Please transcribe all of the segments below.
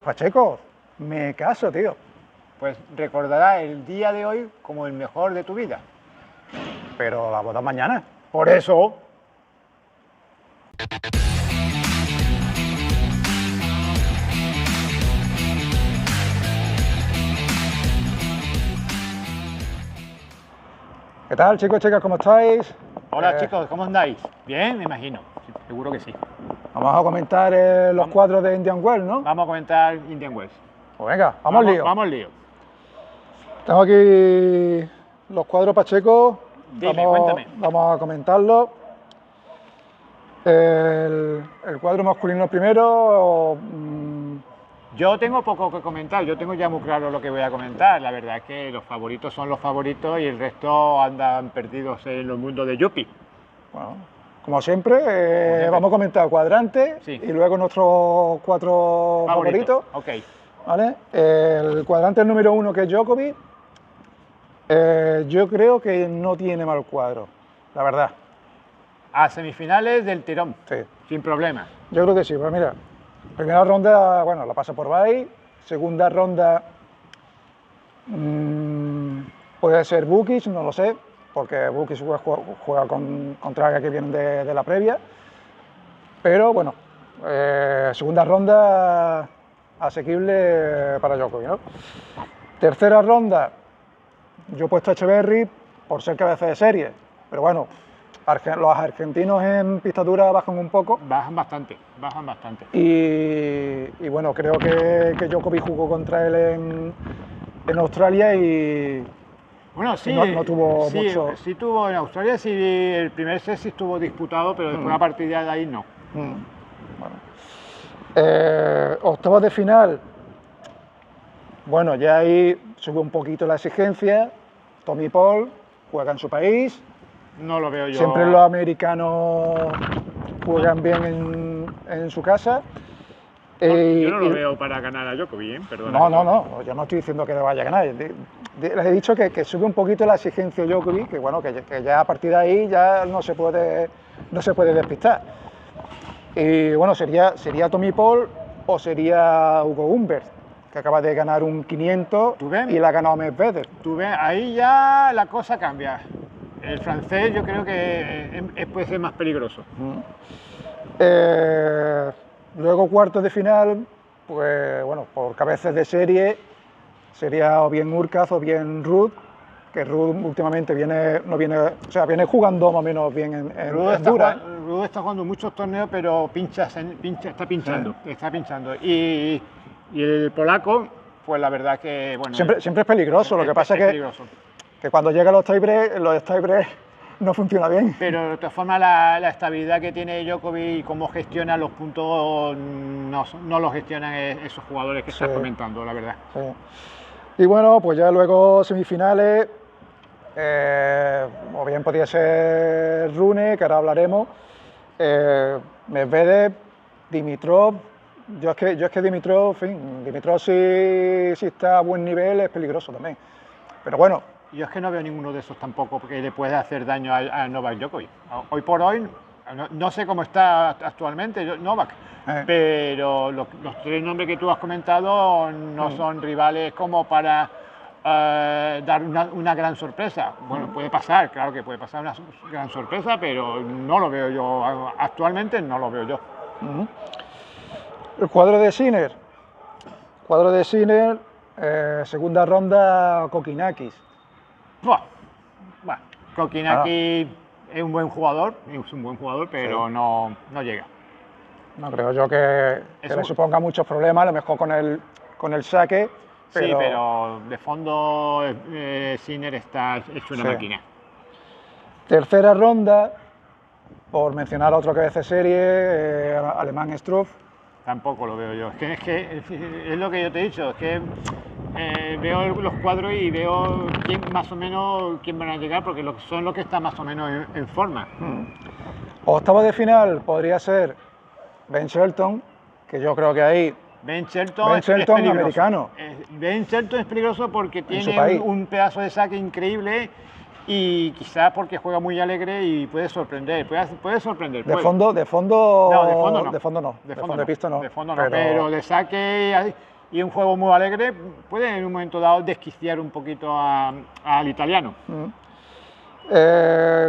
Pacheco, me caso, tío. Pues recordarás el día de hoy como el mejor de tu vida. Pero la boda mañana. Por eso. ¿Qué tal, chicos, chicas? ¿Cómo estáis? Hola chicos, ¿cómo andáis? Bien, me imagino. Sí, seguro que sí. Vamos a comentar los cuadros de Indian Wells, ¿no? Vamos a comentar Indian Wells. Pues venga, vamos al lío. Vamos al lío. Tengo aquí los cuadros, Pacheco. Dime, cuéntame. Vamos a comentarlos. El cuadro masculino primero. Yo tengo poco que comentar, yo tengo ya muy claro lo que voy a comentar. La verdad es que los favoritos son los favoritos y el resto andan perdidos en los mundos de Yuppie. Bueno, como siempre, vamos a comentar cuadrante Sí. y luego nuestros cuatro favoritos. Ok. ¿Vale? El cuadrante número 1, que es Djokovic, yo creo que no tiene mal cuadro, la verdad. A semifinales del tirón, Sí. sin problema. Yo creo que sí, pues mira, primera ronda, bueno, la pasa por Bay, segunda ronda puede ser Bukic, no lo sé, porque Bukic juega contra alguien que viene de la previa, pero bueno, segunda ronda asequible para Djokovic, ¿no? Tercera ronda, yo he puesto a Echeverry por ser cabeza de serie, pero bueno, los argentinos en pista dura bajan un poco. Bajan bastante, bajan bastante. Y bueno, creo que Djokovic jugó contra él en Australia y bueno, sí, no tuvo mucho. Sí tuvo en Australia, sí, el primer set sí estuvo disputado, pero después a partir de ahí no. Bueno. Octavos de final, bueno, ya ahí sube un poquito la exigencia. Tommy Paul juega en su país. No lo veo yo. Siempre los americanos juegan bien en su casa. Yo no lo veo para ganar a Djokovic, ¿eh? Perdona. No, yo no estoy diciendo que le vaya a ganar. Les he dicho que sube un poquito la exigencia Djokovic, que bueno, que ya a partir de ahí ya no se puede despistar. Y bueno, sería Tommy Paul o sería Hugo Humbert, que acaba de ganar un 500 y la ha ganado Medvedev. Tú ves, ahí ya la cosa cambia. El francés yo creo que puede ser más peligroso. Luego cuartos de final, pues bueno, por cabezas de serie sería o bien Urkaz o bien Ruud, que Ruud últimamente viene jugando más o menos bien en dura. Ruud está jugando muchos torneos, pero está pinchando. Y el polaco, pues la verdad que bueno. Siempre es peligroso, lo que pasa es que cuando llega los tiebreaks no funciona bien. Pero de todas formas la estabilidad que tiene Djokovic y cómo gestiona los puntos no lo gestionan esos jugadores que estás comentando, la verdad. Sí. Y bueno, pues ya luego semifinales, o bien podría ser Rune, que ahora hablaremos, Medvedev, Dimitrov. Yo es que Dimitrov si está a buen nivel es peligroso también. Pero bueno. Yo es que no veo ninguno de esos tampoco que le pueda hacer daño a Novak Djokovic. Hoy por hoy, no sé cómo está actualmente Novak, pero los tres nombres que tú has comentado no son rivales como para dar una gran sorpresa. Bueno, puede pasar, claro que puede pasar una gran sorpresa, pero no lo veo yo, actualmente no lo veo yo. El cuadro de Sinner. Segunda ronda, Kokinakis. Bueno, Kokinakis es un buen jugador, pero no llega. No creo yo que le suponga muchos problemas, a lo mejor con el saque. Pero... Sí, pero de fondo Sinner está hecho una máquina. Tercera ronda, por mencionar otro que de serie, alemán Struff. Tampoco lo veo yo. Es lo que yo te he dicho, es que veo los cuadros y veo quién van a llegar, porque son los que están más o menos en forma. Octavo de final podría ser Ben Shelton, que yo creo que ahí... Ben Shelton es americano. Ben Shelton es peligroso porque tiene un pedazo de saque increíble y quizás porque juega muy alegre y puede sorprender, puede sorprender. De puede. fondo No, de fondo no. de fondo no, De de fondo fondo no. de pista no, De fondo no, pero de saque y un juego muy alegre puede en un momento dado desquiciar un poquito al italiano.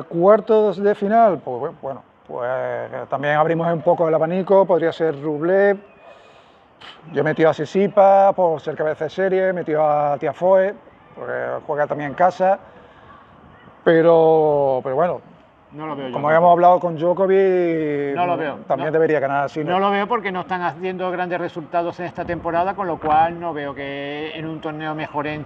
Cuartos de final, pues bueno, pues también abrimos un poco el abanico, podría ser Rublev. Yo he metido a Tsitsipas por ser cabeza de serie, he metido a Tiafoe, porque juega también en casa, pero bueno, no lo veo yo, como habíamos hablado con Djokovic, no lo veo. también debería ganar Sinner. No lo veo porque no están haciendo grandes resultados en esta temporada, con lo cual no veo que en un torneo mejoren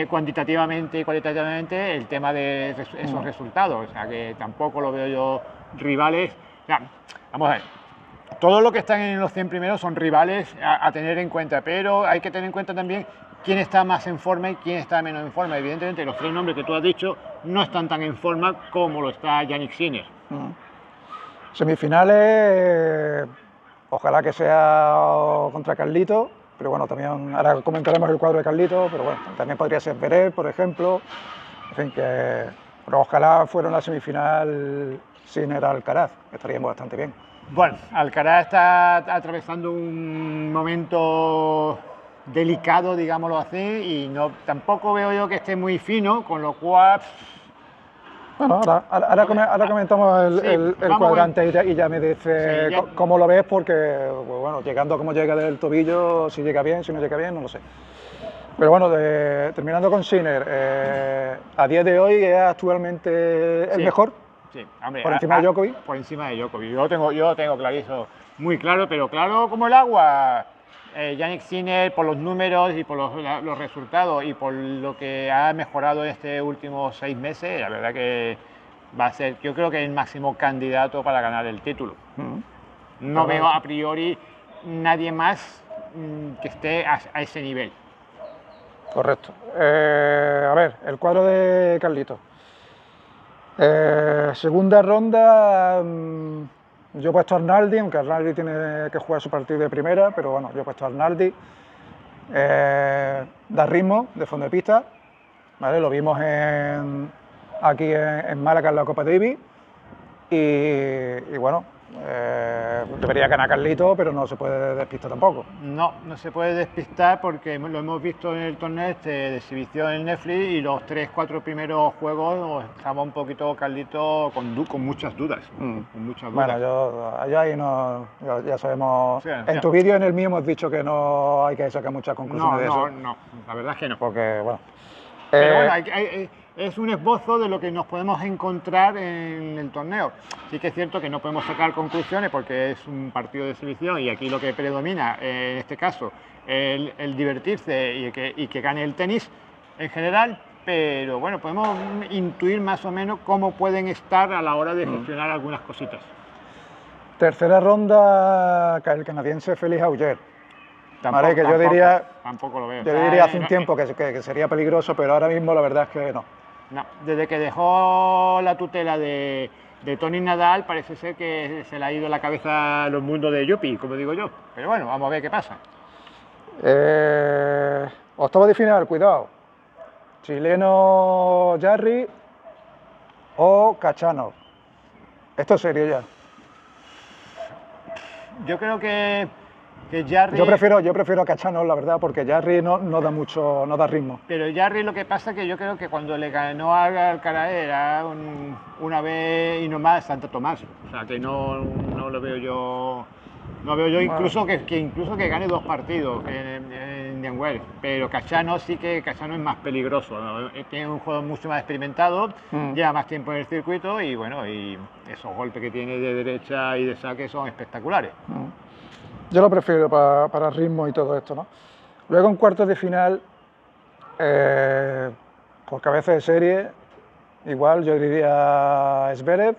cuantitativamente y cualitativamente el tema de esos resultados. O sea que tampoco lo veo yo rivales. O sea, vamos a ver. Todo lo que están en los 100 primeros son rivales a tener en cuenta, pero hay que tener en cuenta también quién está más en forma y quién está menos en forma. Evidentemente, los tres nombres que tú has dicho no están tan en forma como lo está Jannik Sinner. Semifinales, ojalá que sea contra Carlito, pero bueno, también ahora comentaremos el cuadro de Carlito, pero bueno, también podría ser Zverev, por ejemplo. En fin, pero ojalá fuera una semifinal Sinner-Alcaraz, estaríamos bastante bien. Bueno, Alcaraz está atravesando un momento delicado, digámoslo así, y tampoco veo yo que esté muy fino, con lo cual... Bueno, ahora comentamos el cuadrante y ya me dice cómo lo ves, porque pues bueno, llegando como llega del tobillo, si llega bien, si no llega bien, no lo sé. Pero bueno, terminando con Sinner, a día de hoy es actualmente el mejor. Sí, hombre, por encima de Djokovic. Por encima de Djokovic. Yo lo tengo clarísimo, muy claro, pero claro como el agua. Jannik Sinner, por los números y por los resultados y por lo que ha mejorado en estos últimos 6 meses, la verdad que va a ser, yo creo que el máximo candidato para ganar el título. No veo a priori nadie más que esté a ese nivel. Correcto. A ver, el cuadro de Carlito. Segunda ronda, yo he puesto a Arnaldi, aunque Arnaldi tiene que jugar su partido de primera, pero bueno, yo he puesto a Arnaldi. Da ritmo de fondo de pista, ¿vale? Lo vimos aquí en Málaga en la Copa Davis y bueno, debería ganar Carlito, pero no se puede despistar tampoco. No se puede despistar porque lo hemos visto en el torneo de exhibición en Netflix y los 3-4 primeros juegos estaba un poquito Carlito con muchas dudas. Con muchas dudas. Bueno, yo ahí no, ya sabemos, en tu vídeo y en el mío hemos dicho que no hay que sacar muchas conclusiones de eso. No, la verdad es que no. Porque, bueno... Pero bueno, es un esbozo de lo que nos podemos encontrar en el torneo. Sí que es cierto que no podemos sacar conclusiones porque es un partido de exhibición y aquí lo que predomina, en este caso, el divertirse y que gane el tenis en general, pero bueno, podemos intuir más o menos cómo pueden estar a la hora de gestionar algunas cositas. Tercera ronda, el canadiense Félix Auger. Vale, que yo diría, tampoco lo veo. Yo diría hace un tiempo que sería peligroso, pero ahora mismo la verdad es que no. No, desde que dejó la tutela de Tony Nadal parece ser que se le ha ido la cabeza a los mundos de Yuppie, como digo yo. Pero bueno, vamos a ver qué pasa. Octavo de final, cuidado. Chileno Jarry o Khachanov. Esto es serio ya. Yo creo que Jarry... Yo prefiero a Khachanov, la verdad, porque Jarry no da ritmo. Pero Jarry lo que pasa es que yo creo que cuando le ganó a Alcaraz era una vez y no más Santo Tomás. O sea que no lo veo yo. No veo yo incluso que gane 2 partidos en Indian Wells. Pero Khachanov es más peligroso, ¿no? Tiene un juego mucho más experimentado, lleva más tiempo en el circuito y bueno, y esos golpes que tiene de derecha y de saque son espectaculares. Yo lo prefiero para ritmo y todo esto, ¿no? Luego en cuartos de final, por cabeza de serie, igual yo diría Zverev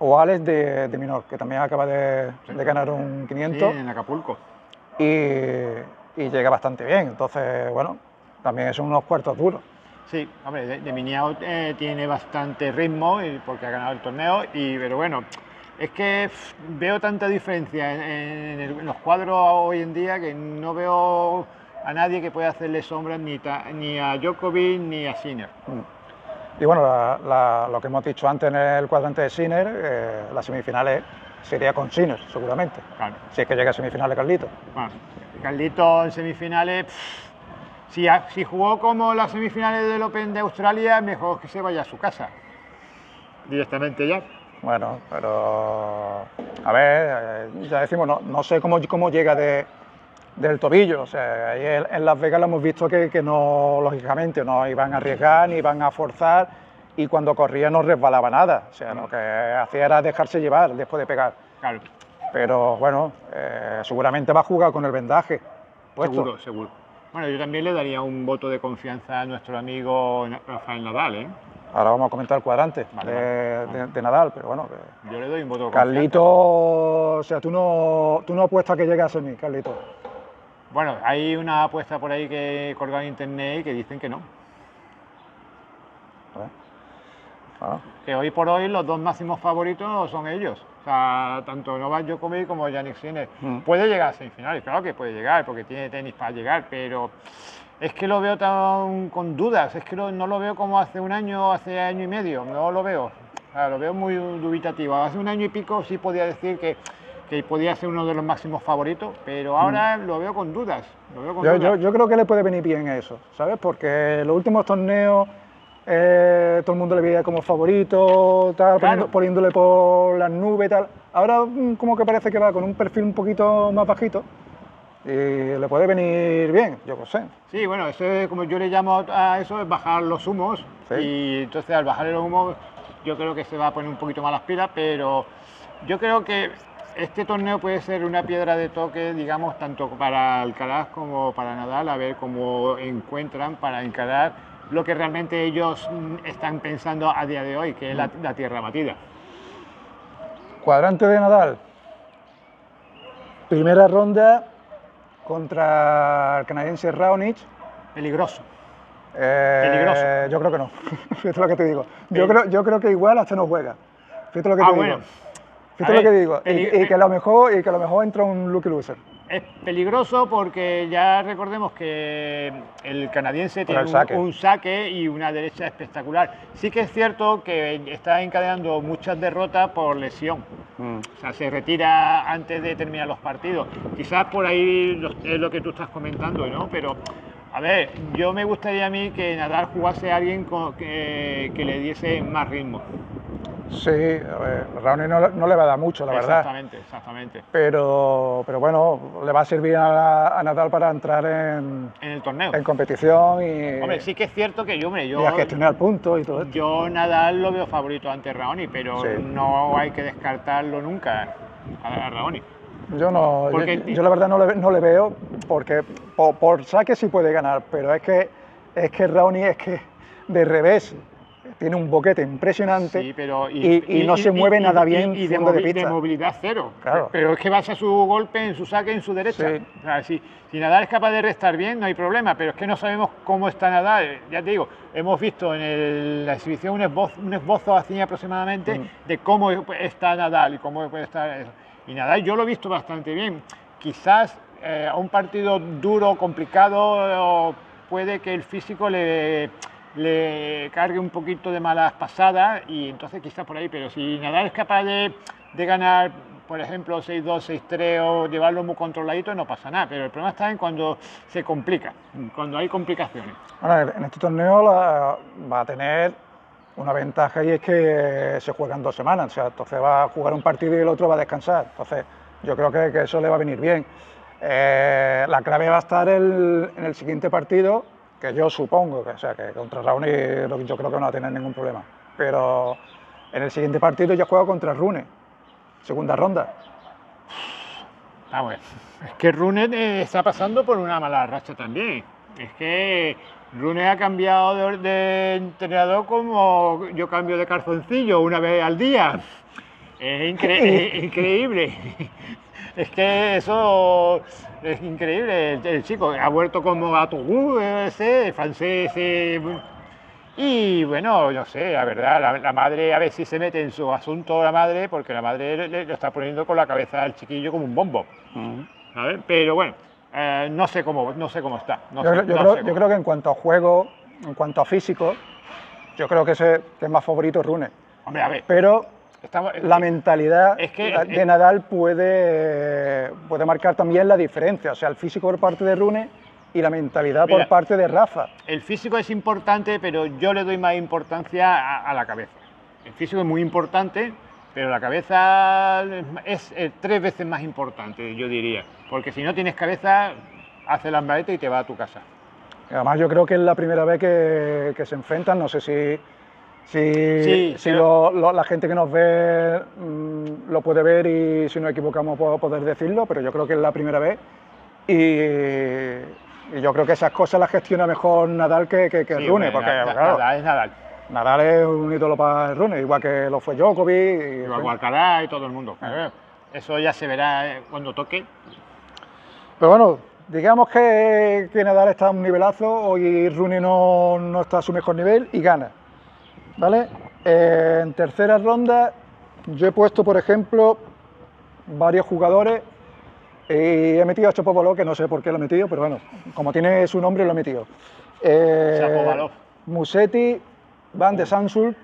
o Alex de Minor, que también acaba de ganar un 500. Sí, en Acapulco. Y llega bastante bien, entonces, bueno, también son unos cuartos duros. Sí, hombre, de Miniao tiene bastante ritmo porque ha ganado el torneo, pero bueno, es que veo tanta diferencia en los cuadros hoy en día que no veo a nadie que pueda hacerle sombra ni a Djokovic ni a Sinner. Y bueno, lo que hemos dicho antes en el cuadrante de Sinner, las semifinales sería con Sinner, seguramente. Claro. Si es que llega a semifinales Carlito. Bueno, Carlito en semifinales, si jugó como las semifinales del Open de Australia, mejor que se vaya a su casa. Directamente ya. Bueno, pero a ver, ya decimos, no sé cómo llega del tobillo. O sea, ahí en Las Vegas lo hemos visto que no, lógicamente, no iban a arriesgar ni iban a forzar, y cuando corría no resbalaba nada. O sea, lo que hacía era dejarse llevar después de pegar. Claro. Pero bueno, seguramente va a jugar con el vendaje puesto. Seguro, seguro. Bueno, yo también le daría un voto de confianza a nuestro amigo Rafael Nadal, ¿eh? Ahora vamos a comentar el cuadrante de Nadal, pero bueno. Yo le doy un voto de confianza. Carlito, o sea, tú no apuestas que llegue a semi, Carlito. Bueno, hay una apuesta por ahí que he colgado en internet y que dicen que no. Que hoy por hoy los dos máximos favoritos son ellos. O sea, tanto Novak Djokovic como Jannik Sinner. Puede llegar a semifinales, claro que puede llegar, porque tiene tenis para llegar, pero es que lo veo tan con dudas, es que no lo veo como hace un año, hace año y medio, no lo veo. O sea, lo veo muy dubitativo. Hace un año y pico sí podía decir que podía ser uno de los máximos favoritos, pero ahora lo veo con dudas. Yo creo que le puede venir bien eso, ¿sabes? Porque en los últimos torneos todo el mundo le veía como favorito, tal, claro, poniéndole por las nubes y tal. Ahora como que parece que va con un perfil un poquito más bajito y le puede venir bien, yo qué sé. Sí, bueno, eso es, como yo le llamo a eso, es bajar los humos. ¿Sí? Y entonces al bajar los humos yo creo que se va a poner un poquito más las pilas, pero yo creo que este torneo puede ser una piedra de toque, digamos, tanto para Alcaraz como para Nadal, a ver cómo encuentran para encarar lo que realmente ellos están pensando a día de hoy, que es la tierra batida. Cuadrante de Nadal. Primera ronda contra el canadiense Raonic. Peligroso. Peligroso. Yo creo que no. Fíjate lo que te digo. Yo creo que igual hasta no juega. Fíjate lo que te digo. Bueno. Fíjate lo que digo. Y que a lo mejor entra un lucky loser. Es peligroso porque ya recordemos que el canadiense tiene un saque y una derecha espectacular. Sí que es cierto que está encadenando muchas derrotas por lesión. O sea, se retira antes de terminar los partidos. Quizás por ahí es lo que tú estás comentando, ¿no? Pero, a ver, yo me gustaría a mí que Nadal jugase a alguien que le diese más ritmo. Sí, a ver, Raonic no le va a dar mucho, la verdad. Exactamente. Pero bueno, le va a servir a Nadal para entrar en el torneo, en competición y... Hombre, sí que es cierto que yo y a gestionar puntos y todo esto. Yo Nadal lo veo favorito ante Raonic, pero sí, no hay que descartarlo nunca a Raonic. Yo la verdad no le veo, porque por saque sí puede ganar, pero es que Raonic es que de revés tiene un boquete impresionante, sí, pero y no se mueve nada bien y de movilidad cero. Claro. Pero es que basa su golpe en su saque en su derecha. Sí. O sea, si Nadal es capaz de restar bien, no hay problema, pero es que no sabemos cómo está Nadal. Ya te digo, hemos visto en la exhibición un esbozo así aproximadamente de cómo está Nadal y cómo puede estar. Y Nadal yo lo he visto bastante bien. Quizás a un partido duro, complicado, puede que el físico le cargue un poquito de malas pasadas y entonces quizás por ahí, pero si Nadal es capaz de ganar, por ejemplo, 6-2, 6-3 o llevarlo muy controladito, no pasa nada, pero el problema está en cuando se complica, cuando hay complicaciones. Bueno, en este torneo va a tener una ventaja y es que se juegan 2 semanas, o sea, entonces va a jugar un partido y el otro va a descansar, entonces yo creo que eso le va a venir bien. La clave va a estar en el siguiente partido, que yo supongo que contra Raonic yo creo que no va a tener ningún problema, pero en el siguiente partido ya juega contra Rune, segunda ronda. Bueno, es que Rune está pasando por una mala racha también. Es que Rune ha cambiado de entrenador como yo cambio de calzoncillo una vez al día. Es increíble. Es que eso es increíble. El chico ha vuelto como a Togu, el francés. Y bueno, no sé, la verdad, la madre a ver si se mete en su asunto, la madre, porque la madre le está poniendo con la cabeza al chiquillo como un bombo. ¿Sabes? Pero bueno, no sé cómo está. Yo creo que en cuanto a juego, en cuanto a físico, yo creo que es más favorito Rune. Hombre, a ver. Pero la mentalidad de Nadal puede marcar también la diferencia. O sea, el físico por parte de Rune y la mentalidad por parte de Rafa. El físico es importante, pero yo le doy más importancia a la cabeza. El físico es muy importante, pero la cabeza es 3 veces más importante, yo diría. Porque si no tienes cabeza, hace la maleta y te va a tu casa. Y además yo creo que es la primera vez que se enfrentan, no sé si la gente que nos ve lo puede ver y si nos equivocamos puedo poder decirlo, pero yo creo que es la primera vez y yo creo que esas cosas las gestiona mejor Nadal que Rune, porque claro, Nadal es Nadal. Nadal es un ídolo para Rune, igual que lo fue Djokovic. Igual que Alcaraz y todo el mundo. Eso ya se verá cuando toque. Pero bueno, digamos que Nadal está a un nivelazo y Rune no está a su mejor nivel y gana. ¿Vale? En tercera ronda yo he puesto, por ejemplo, varios jugadores y he metido a Shapovalov, que no sé por qué lo he metido, pero bueno, como tiene su nombre lo he metido. Shapovalov. Musetti, Van de Zandschulp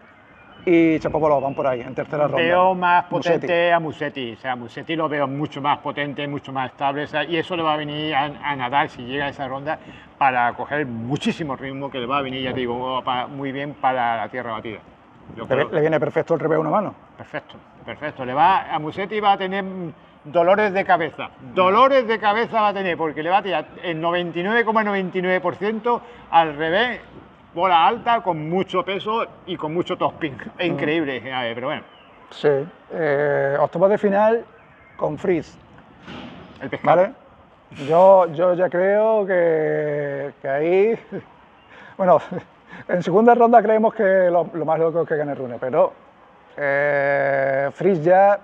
y Shapovalov van por ahí, en tercera ronda. Veo más potente a Musetti, o sea, Musetti lo veo mucho más potente, mucho más estable, o sea, y eso le va a venir a Nadal si llega a esa ronda para coger muchísimo ritmo, que le va a venir, ya te digo, muy bien para la tierra batida. Le viene perfecto el revés a una mano. Perfecto, perfecto. A Musetti va a tener dolores de cabeza va a tener, porque le va a tirar el 99,99% al revés, bola alta, con mucho peso y con mucho topspin. Es increíble, pero bueno. Sí, octavos de final con Fritz. El pescado. ¿Vale? Yo ya creo que ahí, bueno, en segunda ronda creemos que lo más loco es que gane Rune, pero Fritz ya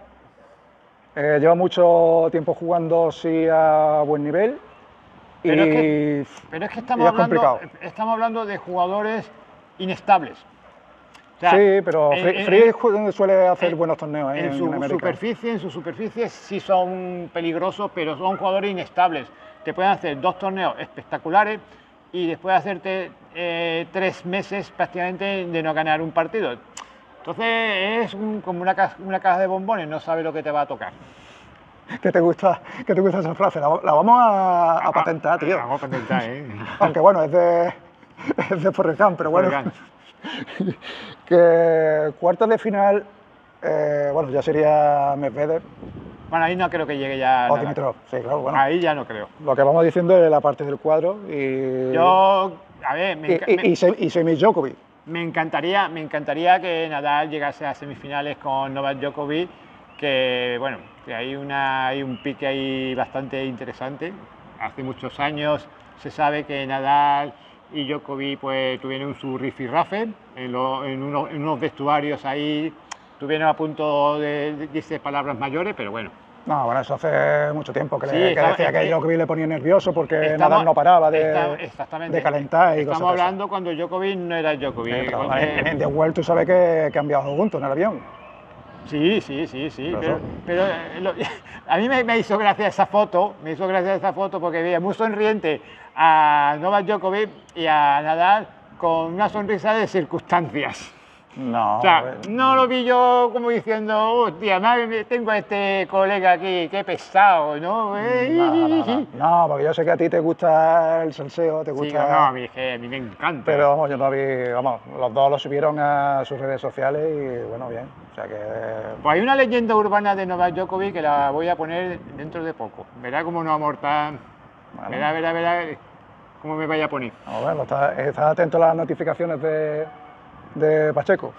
lleva mucho tiempo jugando sí a buen nivel. Pero es que estamos hablando de jugadores inestables. O sea, sí, pero Fritz suele hacer buenos torneos en su superficie sí son peligrosos, pero son jugadores inestables. Te pueden hacer 2 torneos espectaculares y después hacerte 3 meses prácticamente de no ganar un partido. Entonces es como una caja de bombones, no sabes lo que te va a tocar. ¿Qué te gusta esa frase? La vamos a patentar, tío. La vamos a patentar, Aunque bueno, es de Forrest Gump, pero bueno. Que cuartos de final, bueno, ya sería Medvedev. Bueno, ahí no creo que llegue ya. O Dimitrov, sí, claro, bueno. Ahí ya no creo. Lo que vamos diciendo es la parte del cuadro y. Y semi Djokovic. Me encantaría que Nadal llegase a semifinales con Novak Djokovic, que bueno, que hay un pique ahí bastante interesante. Hace muchos años se sabe que Nadal y Djokovic pues tuvieron su rifirrafe en unos vestuarios ahí, tuvieron a punto de decir palabras mayores, pero bueno. No, bueno, eso hace mucho tiempo que decía que Djokovic le ponía nervioso porque Nadal no paraba de calentar y cosas así. Estamos hablando cuando Djokovic no era Djokovic. En The World tú sabes que han viajado juntos en el avión. Sí, pero a mí me hizo gracia esa foto, porque veía muy sonriente a Novak Djokovic y a Nadal con una sonrisa de circunstancias. No, o sea, no lo vi yo como diciendo, hostia, tengo a este colega aquí, qué pesado, ¿no? No, porque yo sé que a ti te gusta el salseo, te gusta... Sí, no, a mí me encanta. Pero vamos, yo no vi, vamos, los dos lo subieron a sus redes sociales y bueno, bien, o sea que... Pues hay una leyenda urbana de Novak Djokovic que la voy a poner dentro de poco, verá cómo no amortar, verá cómo me vaya a poner. Bueno, está atento a las notificaciones de Pacheco.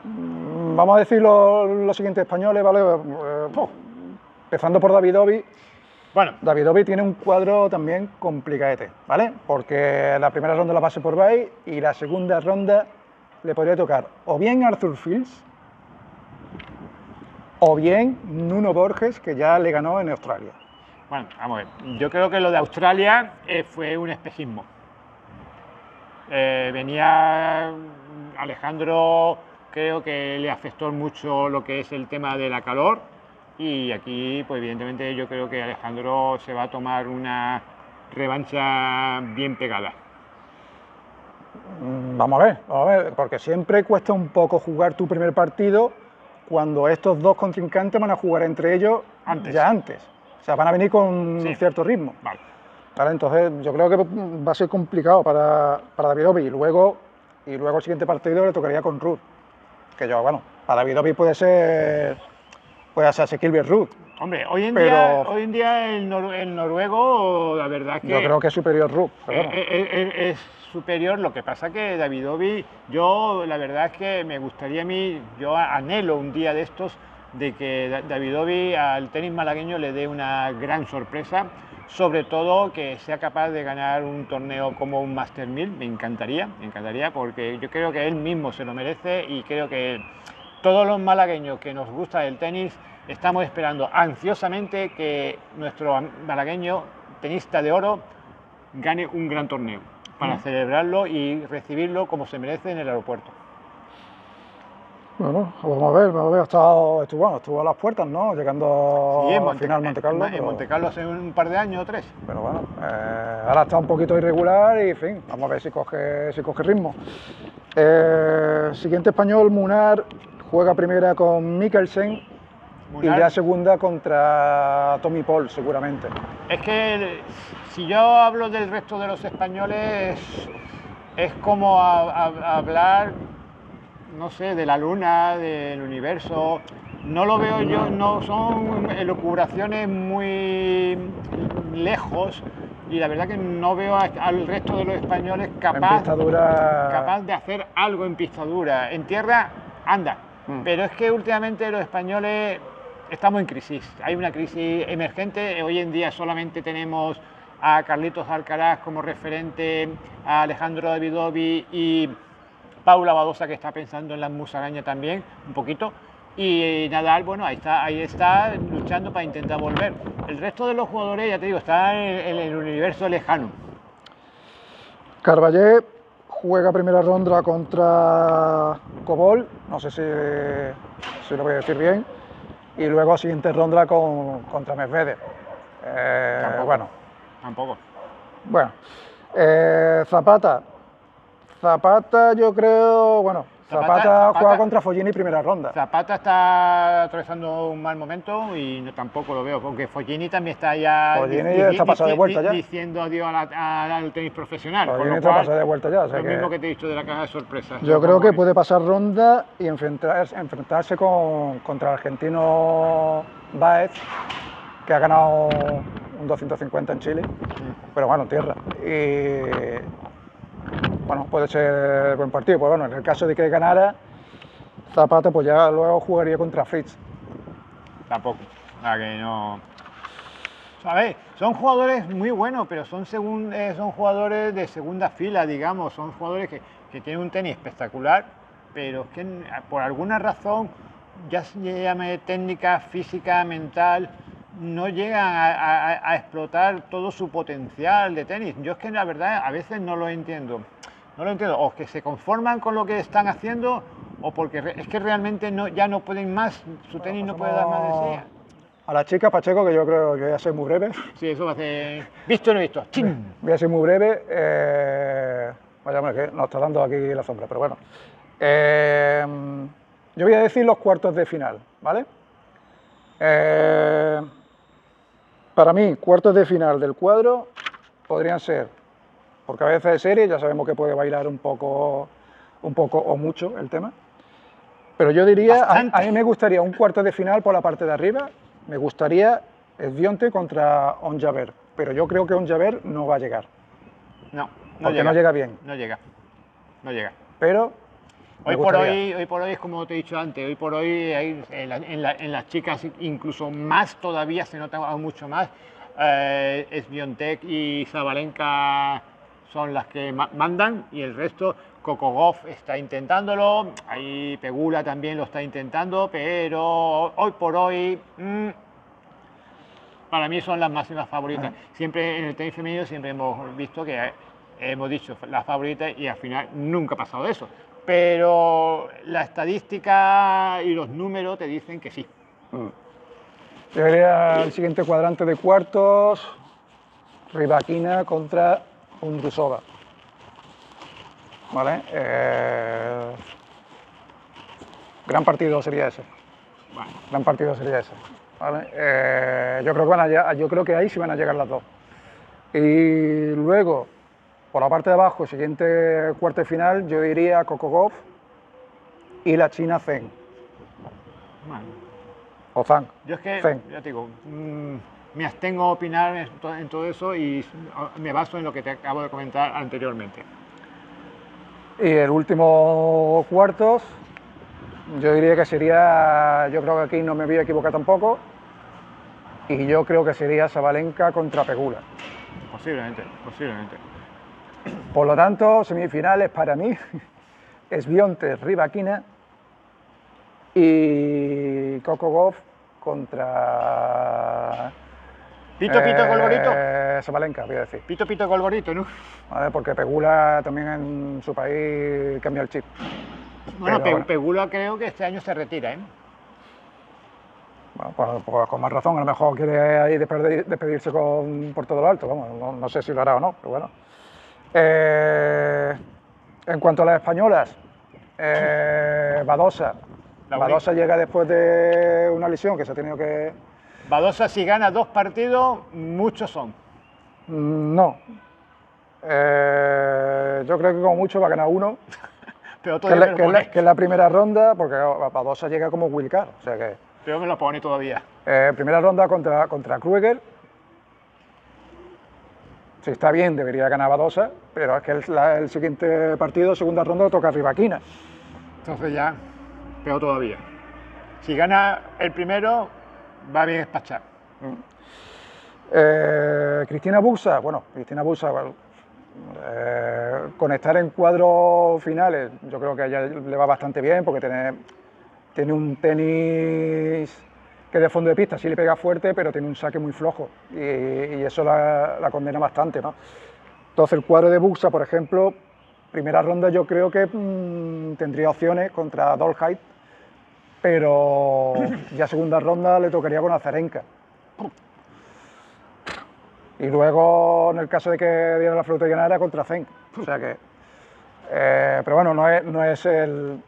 Vamos a decir los siguientes españoles, ¿vale? Empezando por Davidovic. Bueno, Davidovic tiene un cuadro también complicadete, ¿vale? Porque la primera ronda la pase por Bay y la segunda ronda le podría tocar o bien Arthur Fils o bien Nuno Borges, que ya le ganó en Australia. Bueno, vamos a ver. Yo creo que lo de Australia fue un espejismo. Venía Alejandro, creo que le afectó mucho lo que es el tema de la calor y aquí, pues evidentemente yo creo que Alejandro se va a tomar una revancha bien pegada. Vamos a ver, porque siempre cuesta un poco jugar tu primer partido cuando estos dos contrincantes van a jugar entre ellos ya antes. O sea, van a venir con un cierto ritmo. Vale. Entonces, yo creo que va a ser complicado para Davidovich. Y luego el siguiente partido le tocaría con Ruud. Que yo, bueno, para Davidovich puede ser asequible Ruud. Hombre, hoy en día el noruego, la verdad que... Yo creo que es superior Ruud. Es superior, lo que pasa que Davidovich, yo la verdad es que me gustaría a mí, yo anhelo un día de estos, de que Davidovich al tenis malagueño le dé una gran sorpresa, sobre todo que sea capaz de ganar un torneo como un Master 1000, me encantaría, porque yo creo que él mismo se lo merece y creo que todos los malagueños que nos gusta el tenis estamos esperando ansiosamente que nuestro malagueño tenista de oro gane un gran torneo para celebrarlo y recibirlo como se merece en el aeropuerto. Bueno, vamos a ver, estuvo a las puertas, ¿no? Llegando al final Monte Carlo. En Monte Carlo hace un par de años o 3. Pero bueno, ahora está un poquito irregular y, en fin, vamos a ver si coge ritmo. Siguiente español, Munar, juega primera con Mikkelsen y ya segunda contra Tommy Paul, seguramente. Es que si yo hablo del resto de los españoles, es como hablar, no sé, de la luna, del universo. No lo veo yo, no son elucubraciones muy lejos y la verdad que no veo al resto de los españoles capaz de hacer algo en pista dura. En tierra anda, pero es que últimamente los españoles estamos en crisis, hay una crisis emergente. Hoy en día solamente tenemos a Carlitos Alcaraz como referente, a Alejandro Davidovich y Paula Badosa, que está pensando en la musaraña también, un poquito, y Nadal, bueno, ahí está luchando para intentar volver. El resto de los jugadores, ya te digo, está en el universo lejano. Carballé juega primera ronda contra Cobol, no sé si lo voy a decir bien, y luego siguiente ronda contra Medvedev. Tampoco. Bueno, Zapata yo creo, Zapata juega contra Fognini primera ronda. Zapata está atravesando un mal momento y tampoco lo veo, porque Fognini también está ya está pasado de vuelta ya, diciendo adiós al tenis profesional. Fognini está pasado de vuelta ya. Lo mismo que te he dicho de la caja de sorpresas. Yo creo que puede pasar ronda y enfrentarse contra el argentino Baez, que ha ganado un 250 en Chile, pero bueno, en tierra. Y bueno, puede ser buen partido. Pues bueno, en el caso de que ganara Zapata, pues ya luego jugaría contra Fritz. Tampoco, que no. ¿Sabes? Son jugadores muy buenos, pero son jugadores de segunda fila, digamos. Son jugadores que tienen un tenis espectacular, pero es que por alguna razón, ya se llame técnica, física, mental, no llegan a explotar todo su potencial de tenis. Yo es que la verdad a veces no lo entiendo. O que se conforman con lo que están haciendo, o porque es que realmente ya no pueden más, su tenis no puede dar más de sí. A la chica Pacheco, que yo creo que voy a ser muy breve. Sí, eso va a ser visto o no visto. Voy a ser muy breve. Vaya, que nos está dando aquí la sombra, pero bueno. Yo voy a decir los cuartos de final, ¿vale? Para mí, cuartos de final del cuadro podrían ser, porque a veces de serie ya sabemos que puede bailar un poco o mucho el tema, pero yo diría, a mí me gustaría un cuarto de final por la parte de arriba, me gustaría Swiatek contra Onjaber, pero yo creo que Onjaber no va a llegar. Porque no llega bien. No llega. Pero hoy por hoy es como te he dicho antes, hoy por hoy en las chicas incluso más todavía, se nota mucho más. Swiatek y Sabalenka son las que mandan y el resto, Coco Gauff está intentándolo, ahí Pegula también lo está intentando, pero hoy por hoy para mí son las máximas favoritas. Siempre en el tenis femenino siempre hemos visto que hemos dicho las favoritas y al final nunca ha pasado eso. Pero la estadística y los números te dicen que sí. Yo iría al siguiente cuadrante de cuartos, Rybakina contra Undrusova. ¿Vale? Gran partido sería ese. Bueno. Gran partido sería ese. ¿Vale? Yo creo que ahí sí van a llegar las dos. Y luego, por la parte de abajo, siguiente cuarto de final, yo diría Coco Gauff y la China Zheng. Bueno. O Zhang. Yo es que, Zheng. ya te digo, me abstengo a opinar en todo eso y me baso en lo que te acabo de comentar anteriormente. Y el último cuartos, yo diría que sería, yo creo que aquí no me voy a equivocar tampoco, y yo creo que sería Sabalenka contra Pegula. Posiblemente, posiblemente. Por lo tanto, semifinales para mí es Swiatek, Rybakina y Coco Gauff contra... Pito, pito, Golgorito. Sabalenka, voy a decir. Pito, pito, Golgorito, ¿no? ¿Vale? Porque Pegula también en su país cambia el chip. Bueno, Pegula creo que este año se retira, ¿eh? Bueno, pues con más razón, a lo mejor quiere ahí despedirse por todo lo alto, vamos, no sé si lo hará o no, pero bueno. En cuanto a las españolas, Badosa. Badosa llega después de una lesión que se ha tenido que... Badosa, si gana 2 partidos, muchos son. No. Yo creo que como mucho va a ganar uno. Pero que es la primera ronda, porque Badosa llega como wildcard, o sea que... Pero me lo pone todavía. Primera ronda contra Krueger. Si está bien, debería ganar Badosa, pero es que el siguiente partido, segunda ronda, toca a Rybakina. Entonces ya, peor todavía. Si gana el primero, va bien despachar. Cristina Busa, con estar en cuadros finales, yo creo que a ella le va bastante bien, porque tiene un tenis que de fondo de pista sí le pega fuerte, pero tiene un saque muy flojo y eso la condena bastante, ¿no? Entonces el cuadro de Busa, por ejemplo, primera ronda yo creo que tendría opciones contra Dolhait, pero ya segunda ronda le tocaría con Azarenka. Y luego, en el caso de que diera la flauta y ganara, contra Zheng. O sea que... pero bueno, no es el...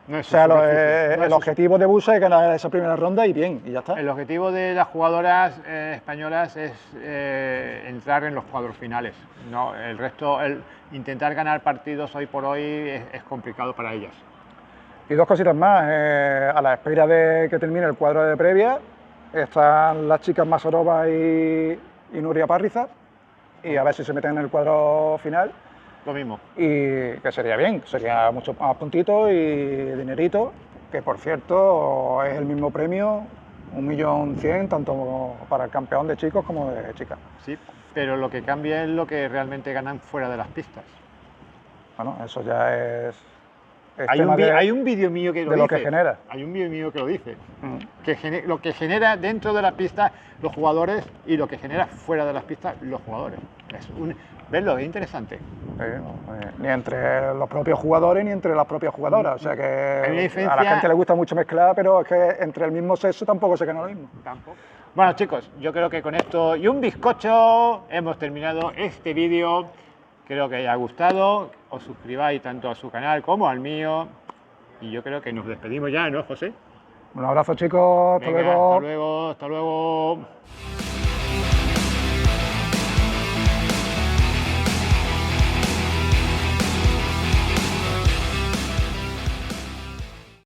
No es o sea, el objetivo de Busa es ganar esa primera ronda y bien, y ya está. El objetivo de las jugadoras españolas es entrar en los cuadros finales. No, el resto, intentar ganar partidos hoy por hoy es complicado para ellas. Y dos cositas más. A la espera de que termine el cuadro de previa, están las chicas Masarova y Nuria Parriza, y a ver si se meten en el cuadro final. Lo mismo. Y que sería bien, sería mucho más puntitos y dinerito, que por cierto es el mismo premio, 1.100.000, tanto para el campeón de chicos como de chicas. Sí, pero lo que cambia es lo que realmente ganan fuera de las pistas. Bueno, eso ya es... Hay un vídeo mío que lo dice. Lo que genera. Hay un vídeo mío que lo dice. Lo que genera dentro de las pistas los jugadores y lo que genera fuera de las pistas los jugadores. Verlo, es interesante. Ni entre los propios jugadores ni entre las propias jugadoras. O sea que a la gente le gusta mucho mezclar, pero es que entre el mismo sexo tampoco se gana lo mismo. Tampoco. Bueno, chicos, yo creo que con esto y un bizcocho hemos terminado este vídeo. Creo que haya gustado. Os suscribáis tanto a su canal como al mío. Y yo creo que nos despedimos ya, ¿no, José? Un abrazo, chicos. Hasta luego. Hasta luego.